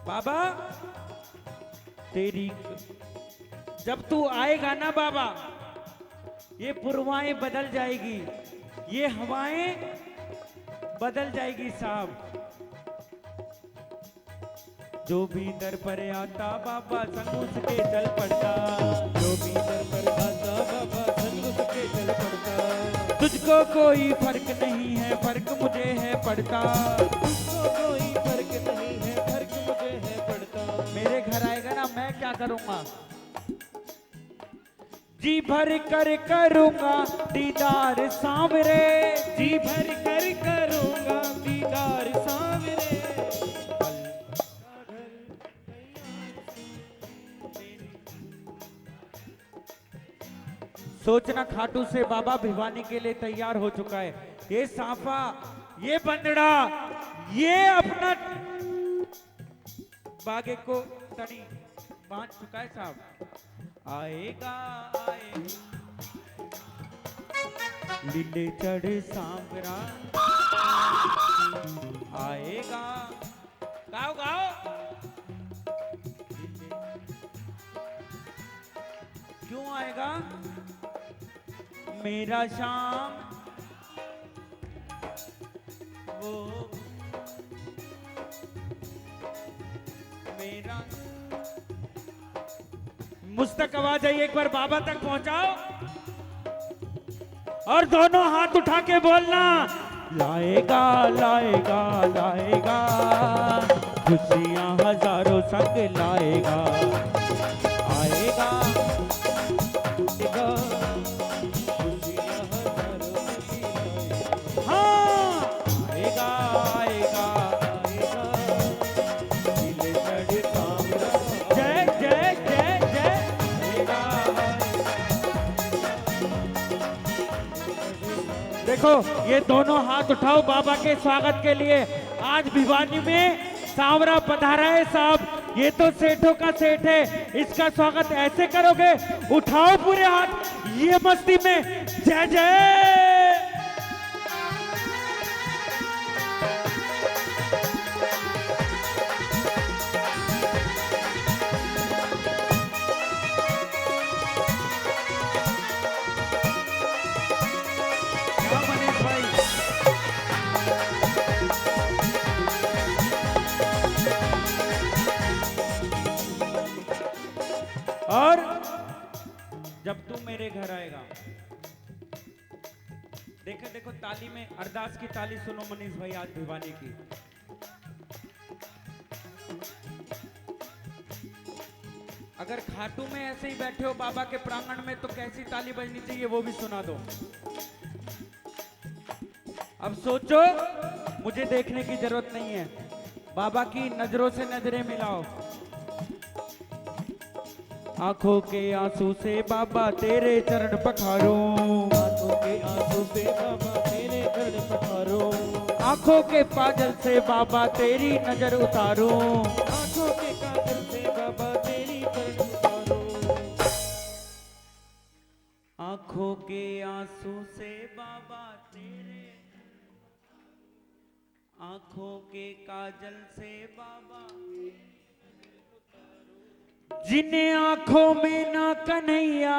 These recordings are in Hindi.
बाबा तेरी जब तू आएगा ना बाबा, ये पुरवाएं बदल जाएगी, ये हवाएं बदल जाएगी साहब। जो भी दर पर आता बाबा संग उसके चल पड़ता, जो भी दर पर आता बाबा संग उसके चल पड़ता। तुझको कोई फर्क नहीं है, फर्क मुझे है पड़ता। तुझको कोई फर्क नहीं है, फर्क मुझे है पड़ता। मेरे घर आएगा ना, मैं क्या करूंगा, जी भर कर करूंगा दीदार सांवरे, जी भर कर करूंगा दीदार सांवरे। सोचना खाटू से बाबा भिवानी के लिए तैयार हो चुका है। ये सांफा, ये बंदड़ा, ये अपना बागे को तनी बांध चुका है साहब। आएगा लीले चढ़ सांवरा आएगा। गाओ गाओ, क्यों आएगा मेरा शाम, वो मेरा। मुझ तक आवाज आई, एक बार बाबा तक पहुंचाओ और दोनों हाथ उठा के बोलना, लाएगा लाएगा लाएगा, खुशियां हजारों संग लाएगा। आएगा देखो, ये दोनों हाथ उठाओ बाबा के स्वागत के लिए। आज भिवानी में सांवरा पधारा है साहब, ये तो सेठों का सेठ है, इसका स्वागत ऐसे करोगे, उठाओ पूरे हाथ ये मस्ती में, जय जय। और जब तू मेरे घर आएगा, देखो देखो ताली में, अरदास की ताली सुनो मनीष भाई आज भिवानी की। अगर खाटू में ऐसे ही बैठे हो बाबा के प्रांगण में तो कैसी ताली बजनी चाहिए वो भी सुना दो। अब सोचो, मुझे देखने की जरूरत नहीं है, बाबा की नजरों से नजरें मिलाओ। आंखों के आंसू से बाबा तेरे चरण पखारूं, आंखों के आंसू से बाबा तेरे चरण पखारूं, आंखों के काजल से बाबा तेरी नजर उतारूं, आंखों के काजल से बाबा तेरी चरण उतारूं, आंखों के आंसू से बाबा तेरे, आंखों के काजल से बाबा, जिन्हें आंखों में ना कन्हैया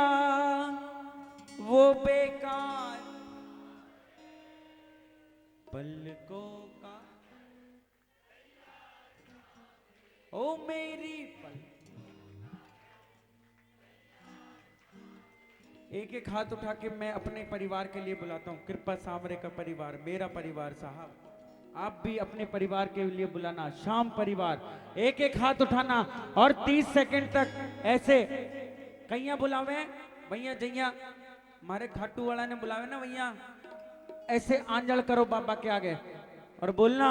वो बेकार, पलकों का ओ मेरी पल। एक एक हाथ उठा के मैं अपने परिवार के लिए बुलाता हूं, कृपा सांवरे का परिवार, मेरा परिवार साहब, आप भी अपने परिवार के लिए बुलाना, श्याम परिवार, एक एक हाथ उठाना और 30 सेकंड तक ऐसे कैया बुलावे भैया जैया, हमारे खाटू वाला ने बुलावे ना भैया, ऐसे आंजल करो बाबा के आगे और बोलना,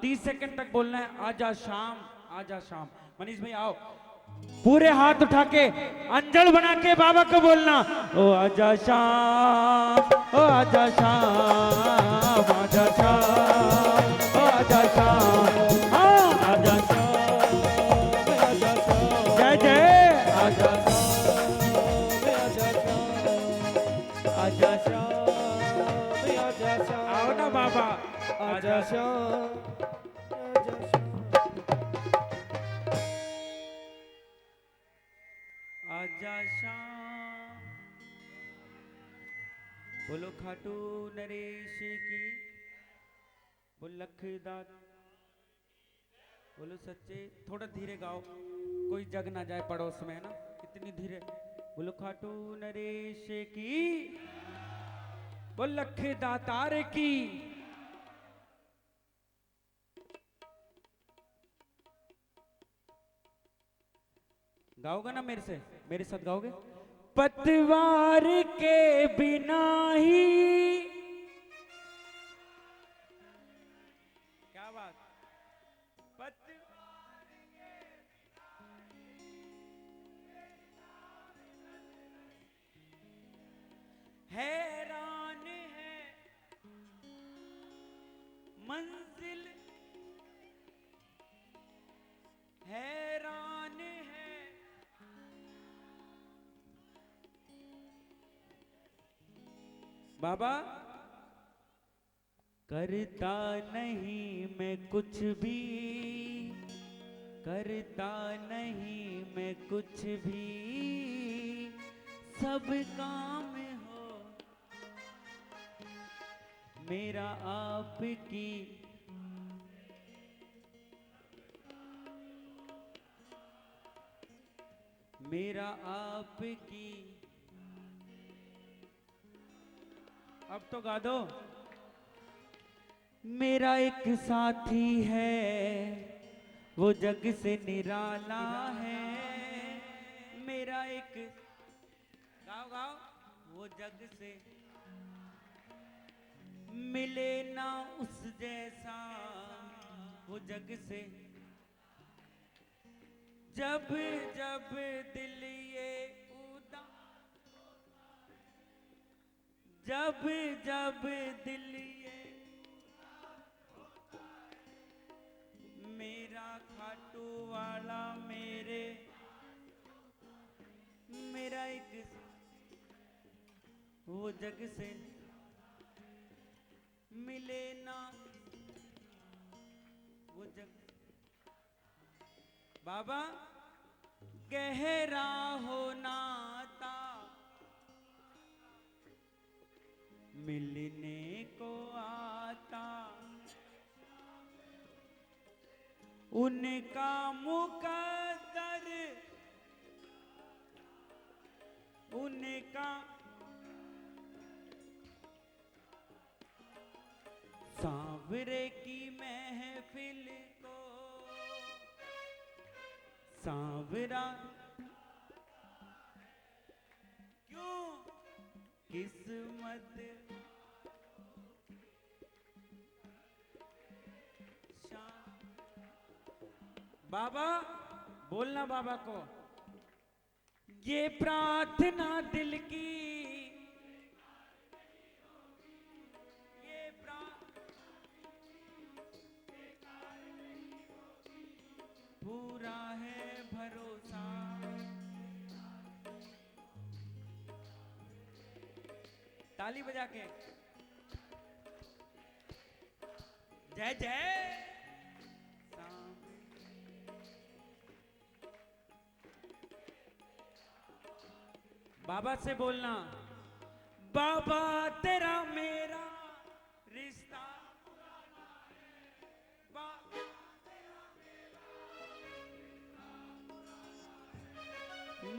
30 सेकंड तक बोलना है, आजा शाम, आजा शाम। मनीष भाई आओ, पूरे हाथ उठा के अंजल बना के बाबा को बोलना, ओ आजा शाम, ओ आजा शाम, आजा शाम, ओ आजा शाम, हाँ आजा शाम, आजा शाम, जय जय, आजा शाम, आजा शाम, आजा शाम, आओ ना बाबा, आजा शाम, आजा शाम। बोलो खाटू नरेश की, बोल लखदात, बोलो सच्चे। थोड़ा धीरे गाओ, कोई जग ना जाए पड़ोस में, है ना, इतनी धीरे। बोलो खाटू नरेश की, बोल लखदातार की। गाओगे ना मेरे से, मेरे साथ गाओगे? पतवार के बिना ही, क्या बात, पतवार के हैरान है मंजिल, हैरान है बाबा। करता नहीं मैं कुछ भी, करता नहीं मैं कुछ भी, सब काम हो मेरा आपकी। मेरा आपकी। अब तो गा दो। मेरा एक साथी है वो जग से निराला है, मेरा एक, गाओ गाओ, वो जग से मिले ना उस जैसा, वो जग से। जब जब दिल ये उदास, जब जब दिल ये, मेरा खाटू वाला मेरे, मेरा एक, वो जग से मिले ना, वो जग। बाबा गहरा हो नाता मिलने को आता, उनका मुकद्दर, उनका सांवरे की महफिल को सांवरा क्यों किस्मत बाबा, बोलना बाबा को, ये प्रार्थना दिल की, ये पूरा है भरोसा। ताली बजा के जय जय। बाबा से बोलना, बाबा तेरा मेरा रिश्ता,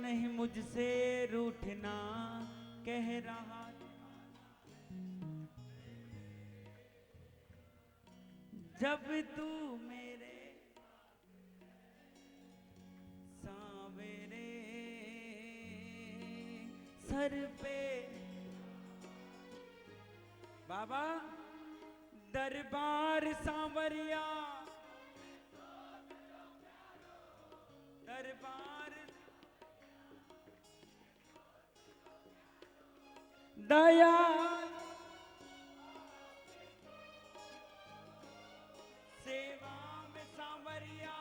नहीं मुझसे रूठना कह रहा, जब तू मेरे सांवरे सर पे। बाबा दरबार सांवरिया, दरबार दया, सेवा में सांवरिया,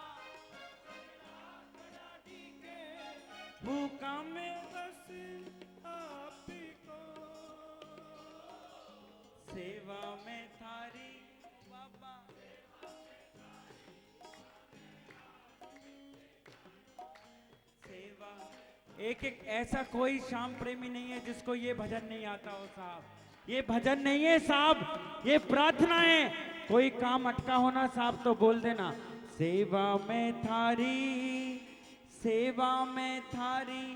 भूखा में बस आपी को, सेवा में थारी बाबा, सेवा। एक एक ऐसा कोई श्याम प्रेमी नहीं है जिसको ये भजन नहीं आता हो साहब। ये भजन नहीं है साहब, ये प्रार्थना है। कोई काम अटका होना साहब तो बोल देना। सेवा में थारी, सेवा में थारी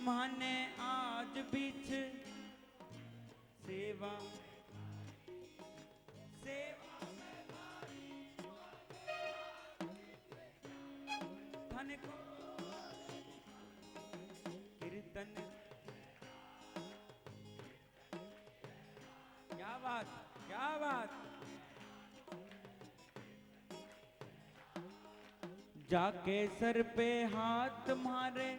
माने आज बीच, सेवा सेवा में थारी को कीर्तन। क्या बात, क्या बात। जाके सर पे हाथ मारे,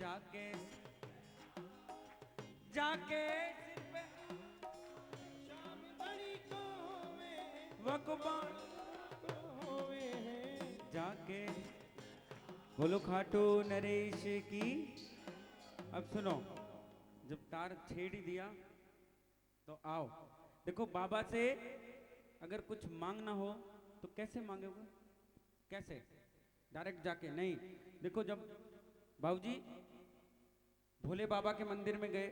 जाके जाके सिर पे शाम बड़ी को होवे, वकबान को होवे है। जाके बोलो खाटू नरेश की। अब सुनो, जब तार छेड़ ही दिया तो आओ। देखो बाबा से अगर कुछ मांगना हो तो कैसे मांगोगे? कैसे? डायरेक्ट जाके नहीं। देखो जब बाबूजी भोले बाबा के मंदिर में गए,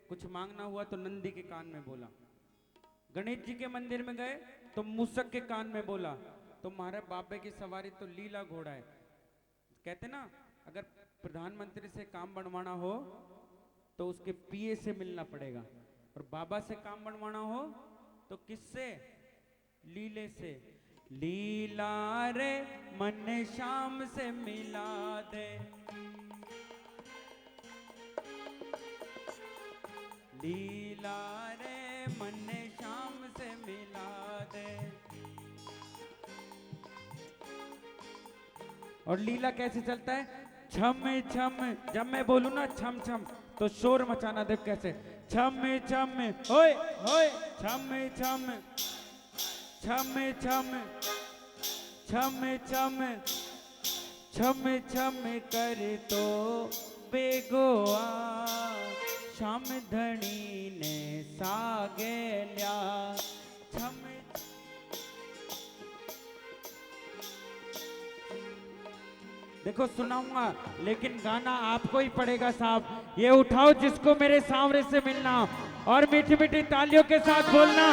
कुछ मांगना हुआ तो नंदी के कान में बोला। गणेश जी के मंदिर में गए तो मूसक के कान में बोला। तो महाराज बाबे की सवारी तो लीला घोड़ा है। कहते ना, अगर प्रधानमंत्री से काम बनवाना हो तो उसके पीए से मिलना पड़ेगा, और बाबा से काम बनवाना हो तो किससे? लीले से। लीला रे मन शाम से मिला दे, लीला रे मन शाम से मिला दे। और लीला कैसे चलता है? छम छम। जब मैं बोलूं ना छम छम तो शोर मचाना। देख कैसे, छम छम होए होए, छम छम छम छम छम छम छम छम कर तो बेगोआ, श्याम धनी ने सागे लिया। छम देखो सुनाऊंगा, लेकिन गाना आपको ही पड़ेगा साहब। ये उठाओ जिसको मेरे सांवरे से मिलना, और मीठी मीठी तालियों के साथ बोलना।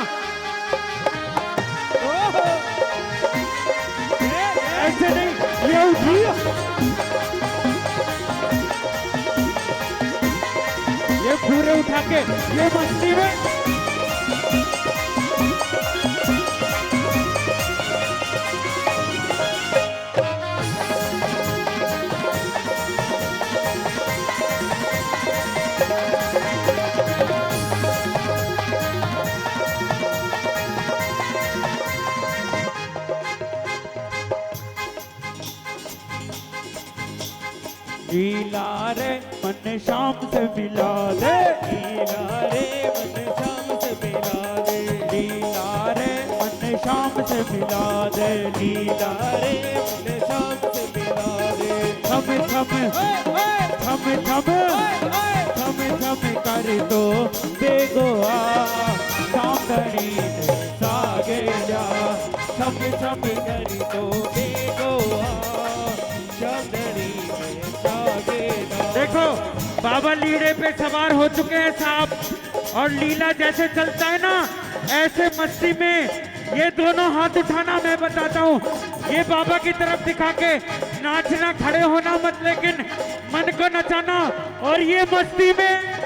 ऐसे नहीं, ये उठिए, ये पूरे उठा के, ये मस्ती में। लीला रे मन शाम से मिला दे, लीला रे मन शाम से मिला दे, लीला रे मन शाम से मिला दे, लीला रे मन शाम से मिला दे। थम थम थम थम थम थम कर दो बेगोआ, सांगड़ी सागे जा। थम थम कर दो बेगोआ, सांगड़ी देखो बाबा लीड़े पे सवार हो चुके हैं साहब, और लीला जैसे चलता है ना, ऐसे मस्ती में ये दोनों हाथ उठाना मैं बताता हूँ। ये बाबा की तरफ दिखा के नाचना, खड़े होना मत, लेकिन मन को नचाना। और ये मस्ती में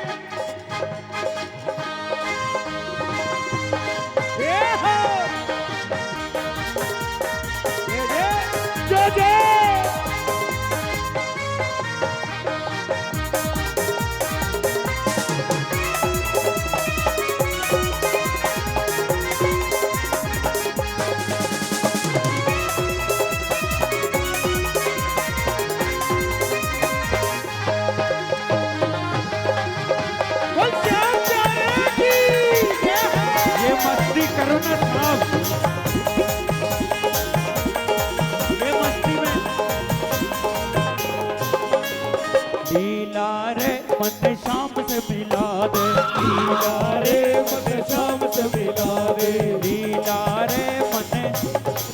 मन शाम से मिला दे, लीला रे मन शाम से मिला दे, लीला रे मन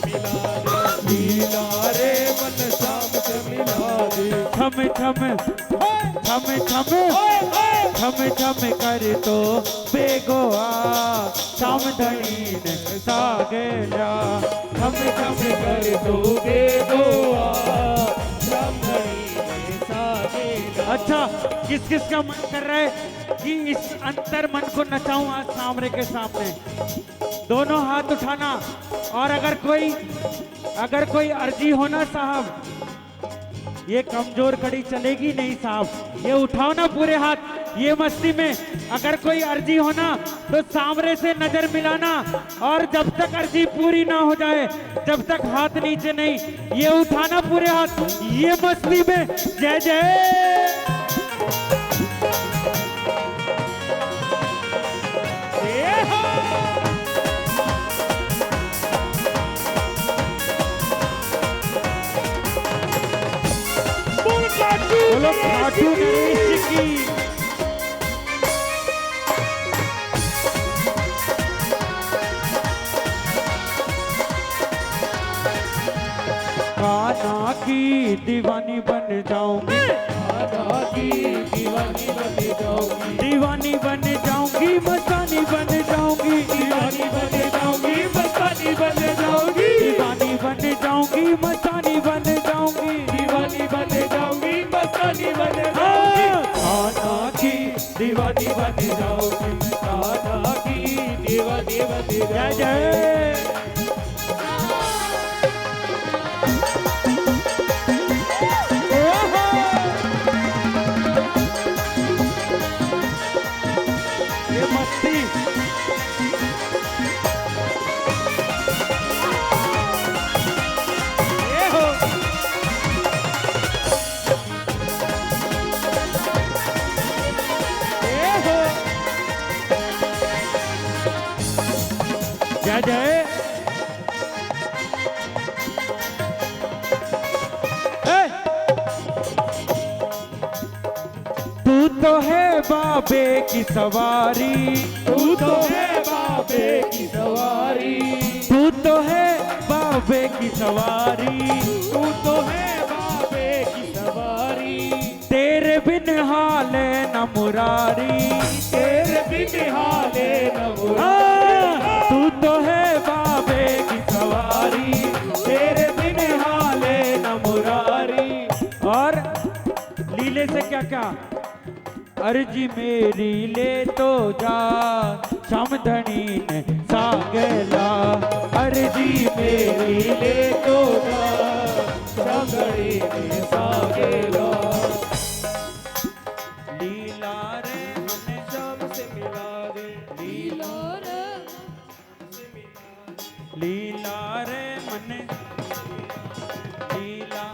मिला दे, लीला रे मन शाम से मिला दे। थम थम छम छम छम छम कर तो बेगोआ शाम धनी ने सागेला छम छम कर तो बेगोआ श्याम धनी ने सागेला। अच्छा, किस किस का मन कर रहा है कि इस अंतर मन को नचाऊं आज सामने के सामने? दोनों हाथ उठाना। और अगर कोई अर्जी होना साहब, ये कमजोर कड़ी चलेगी नहीं साहब, ये उठाओ ना पूरे हाथ। ये मस्ती में अगर कोई अर्जी होना तो सामने से नजर मिलाना, और जब तक अर्जी पूरी ना हो जाए जब तक हाथ नीचे नहीं, ये उठाना पूरे हाथ। ये मस्ती में जय जय। बोलो खाटू नरेश की। कान्हा की दीवानी बन जाऊंगी, कान्हा की दीवानी बन जाऊंगी, दीवानी बन जाऊंगी, मस्तानी बन जाऊंगी, दीवानी बन जाऊंगी, मस्तानी बन जाऊंगी, दीवानी बन जाऊंगी, मस्तानी बन जाऊंगी, दीवानी बन जाऊंगी, मस्तानी बन जाऊंगी। कान्हा की दीवानी बन जाऊंगी, कान्हा की दीवानी बन जय जाऊंगी। जय। ये मस्ती ये हो। ये हो। जय जय। तू तो है बाबे की सवारी, तू तो है बाबे की सवारी, तू तो है बाबे की सवारी, तू तो है बाबे की सवारी। तेरे बिन हाले न मुरारी, तेरे बिन हाले न तू तो है बाबे की सवारी, तेरे बिन हाले न मुरारी। और लीले से क्या क्या? अर्जी मेरी ले तो जा श्याम धनी ने सागेला, अर्जी मेरी ले तो जा श्याम धनी ने सागेला। लीला रे मन श्याम से मिला दे, लीला लीला रे मन लीला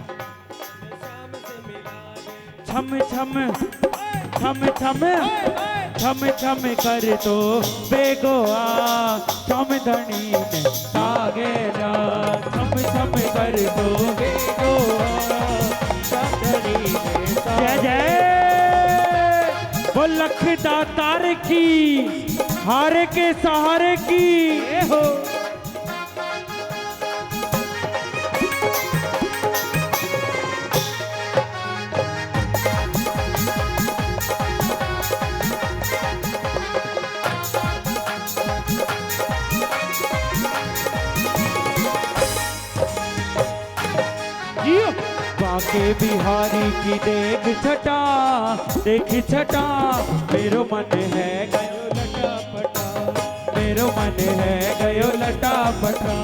श्याम से मिला दे। छम छम छम छम छम छम कर तो बेगोआ श्याम धनी ने सागेला, छम छम कर तो बेगोआ श्याम धनी ने जय जय। वो लखदा तार की हारे के सहारे की हो। बाके बिहारी की देख छटा, देख छटा, मेरो मन है गयो लटा पटा, मेरो मन है गयो लटा पटा,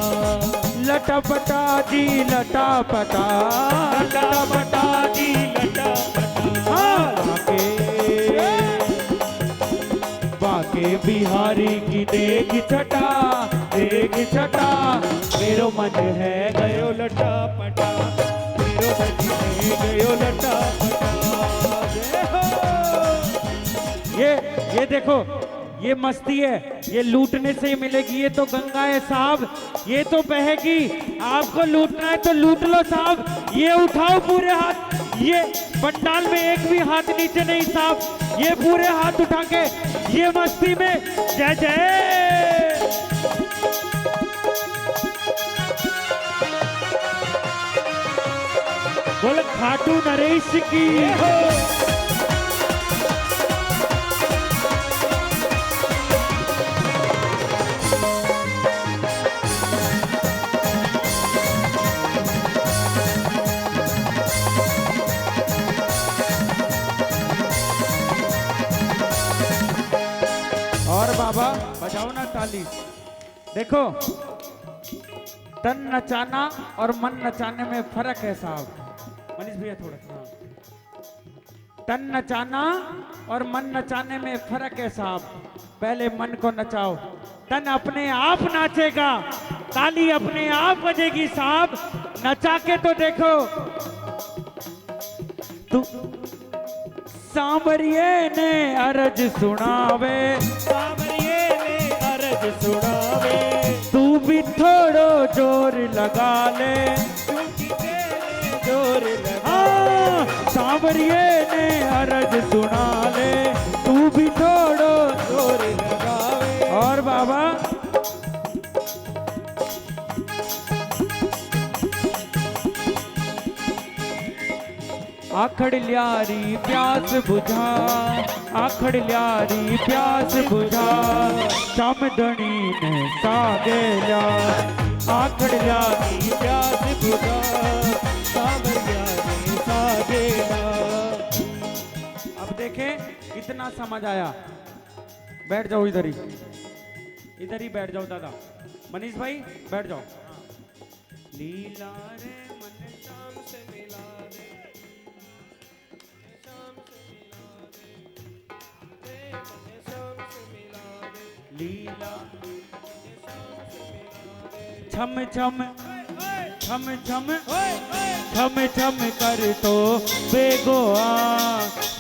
लटा पटा जी लटा पटा, लटा पटा जी लटा पटा। बाके बिहारी की देख छटा, देख छटा, मेरो मन है गयो लटा पटा, मेरो मन है गयो लटा पटा। ये देखो, ये मस्ती है, ये लूटने से ही मिलेगी। ये तो गंगा है साहब, ये तो बहेगी। आपको लूटना है तो लूट लो साहब। ये उठाओ पूरे हाथ, ये पंडाल में एक भी हाथ नीचे नहीं साहब, ये पूरे हाथ उठा के ये मस्ती में जय जय। बोल खाटू नरेश की। ताली। देखो, तन नचाना और मन नचाने में फर्क है साहब। मनीष भैया थोड़ा सा। तन नचाना और मन नचाने में फर्क है साहब। पहले मन को नचाओ, तन अपने आप नाचेगा, ताली अपने आप बजेगी साहब। नचा के तो देखो। तू सांवरिये ने अर्ज सुनावे, सांवरिये ने अर्ज सुनावे, तू भी थोड़ो जोर लगा ले, क्योंकि तेरे जोर लगा। हाँ, सांवरिये ने अर्ज सुना ले, तू भी थोड़ो जोर लगावे। और बाबा आखड़ ल्यारी प्यास बुझा, आखड़ ल्यारी प्यास बुझा, समदणी ने सागे ल्या, आखड़ ल्यारी प्यास बुझा, सांवरिया ने सागे ला। अब देखें कितना समझ आया। बैठ जाओ इधर ही बैठ जाओ दादा। मनीष भाई बैठ जाओ। लीला रे मन शाम से मिला दे, शाम से मिला दे, रे मुझे शाम से मिला दे, लीला मुझे शाम से मिला दे। छम छम छम छम ओए ओए छम छम कर तो बेगोआ,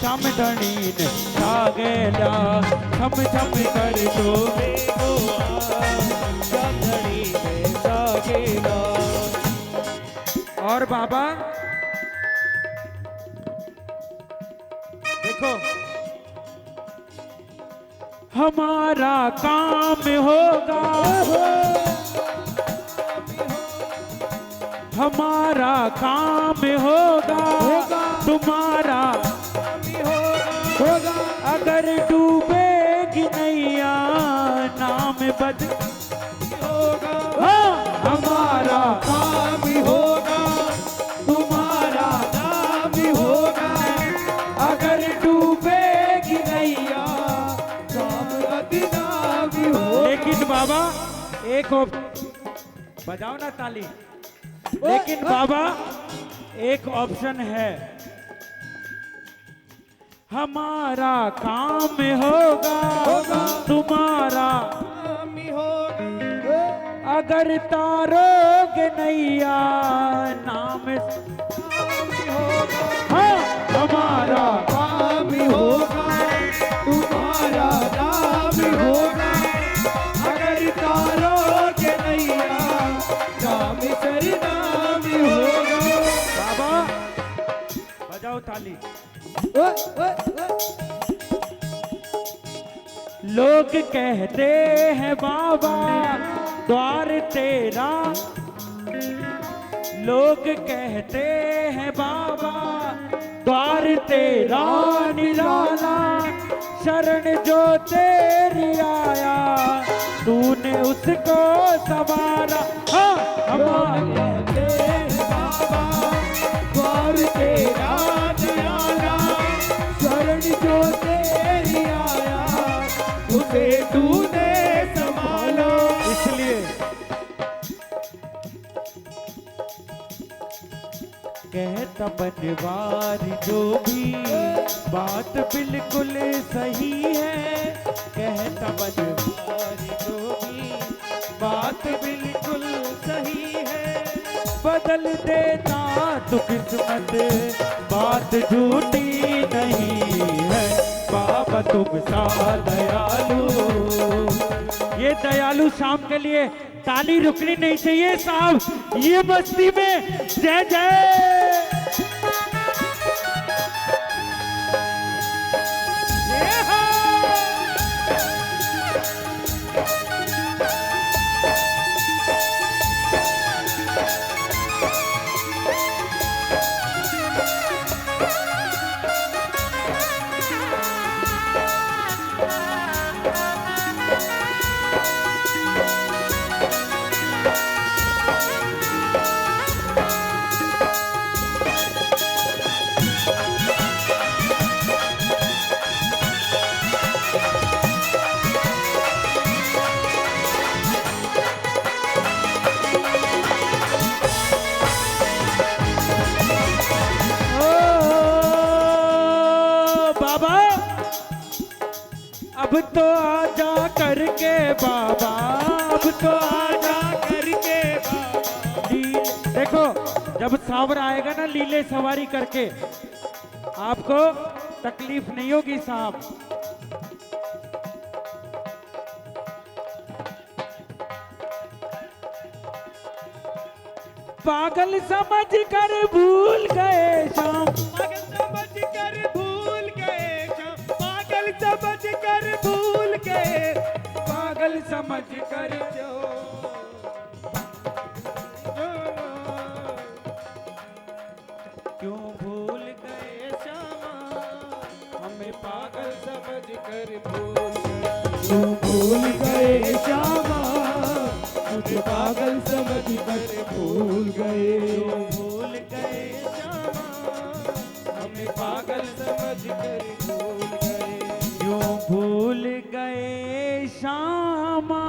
समदणी ने सागे ल्या, छम छम कर तो बेगोआ, समदणी ने सागे ला। और बाबा देखो, हमारा काम होगा, हमारा काम होगा, तुम्हारा होगा अगर डूबेगी नैया नाम बद होगा, हाँ, हमारा काम भी होगा, तुम्हारा नाम भी होगा। अगर डूबेगी नैया। काम बदनाम भी होगा। लेकिन बाबा एक बजाओ ना ताली। लेकिन बाबा एक ऑप्शन है, हमारा काम होगा, तुम्हारा काम भी होगा, अगर तारोगे नैया नाम। काम भी होगा, हाँ, हमारा काम भी होगा, तुम्हारा नाम भी होगा। अगर तारोगे नैया, नाम सरी नाम भी होगा। बाबा बजाओ ताली। लोग कहते हैं बाबा द्वार तेरा, लोग कहते हैं बाबा द्वार तेरा निराला, शरण जो तेरी आया तूने उसको संवारा। हाँ, हमारे बाबा द्वार तेरा निराला, शरण जो तेरी आया उसे तूने संभाला। इसलिए कहता बनवार जो भी बात बिल्कुल सही है, कहता बनवार जो भी बात बिल्कुल सही है, बदल देता तो किस्मत बात झूठी नहीं है। बाबा तुम सा दयालु, ये दयालु शाम के लिए ताली रुकनी नहीं चाहिए साहब। ये मस्ती में जय जय। अब तो आजा करके बाबा, अब तो आजा करके देखो जब सांवरा आएगा ना लीले सवारी करके, आपको तकलीफ नहीं होगी साहब। पागल समझ कर भूल गए शाम, पागल समझ कर भूल गए शाम, पागल समझ कर भूल गए, पागल समझ कर जो क्यों भूल गए श्यामा, हमें पागल समझ कर भूल गए, क्यों भूल गए श्यामा, मुझे पागल समझ कर भूल गए, भूल गए श्यामा, हमें पागल समझ कर भूल गए, क्यों भूल गए श्यामा।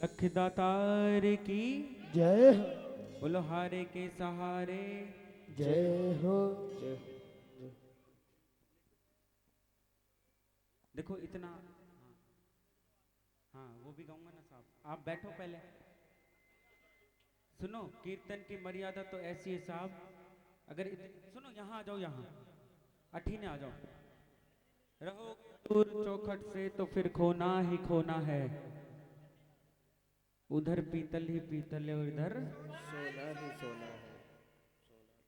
लखदातार की जय बोलो, हारे के सहारे जय हो। देखो इतना, हाँ वो भी गाऊंगा ना साहब, आप बैठो पहले सुनो। कीर्तन की मर्यादा तो ऐसी है साहब, अगर सुनो यहाँ आ जाओ, यहाँ अठीने आ जाओ। रहो दूर चौखट से तो फिर खोना ही खोना है, उधर पीतल ही पीतल है और इधर सोना ही सोना है।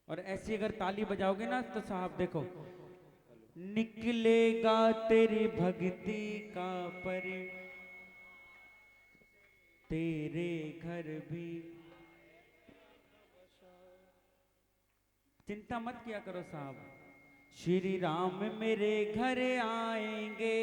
और ऐसी अगर ताली बजाओगे ना तो साहब देखो, निकलेगा तेरी भक्ति का परी, तेरे घर भी। चिंता मत किया करो साहब, श्री राम मेरे घर आएंगे,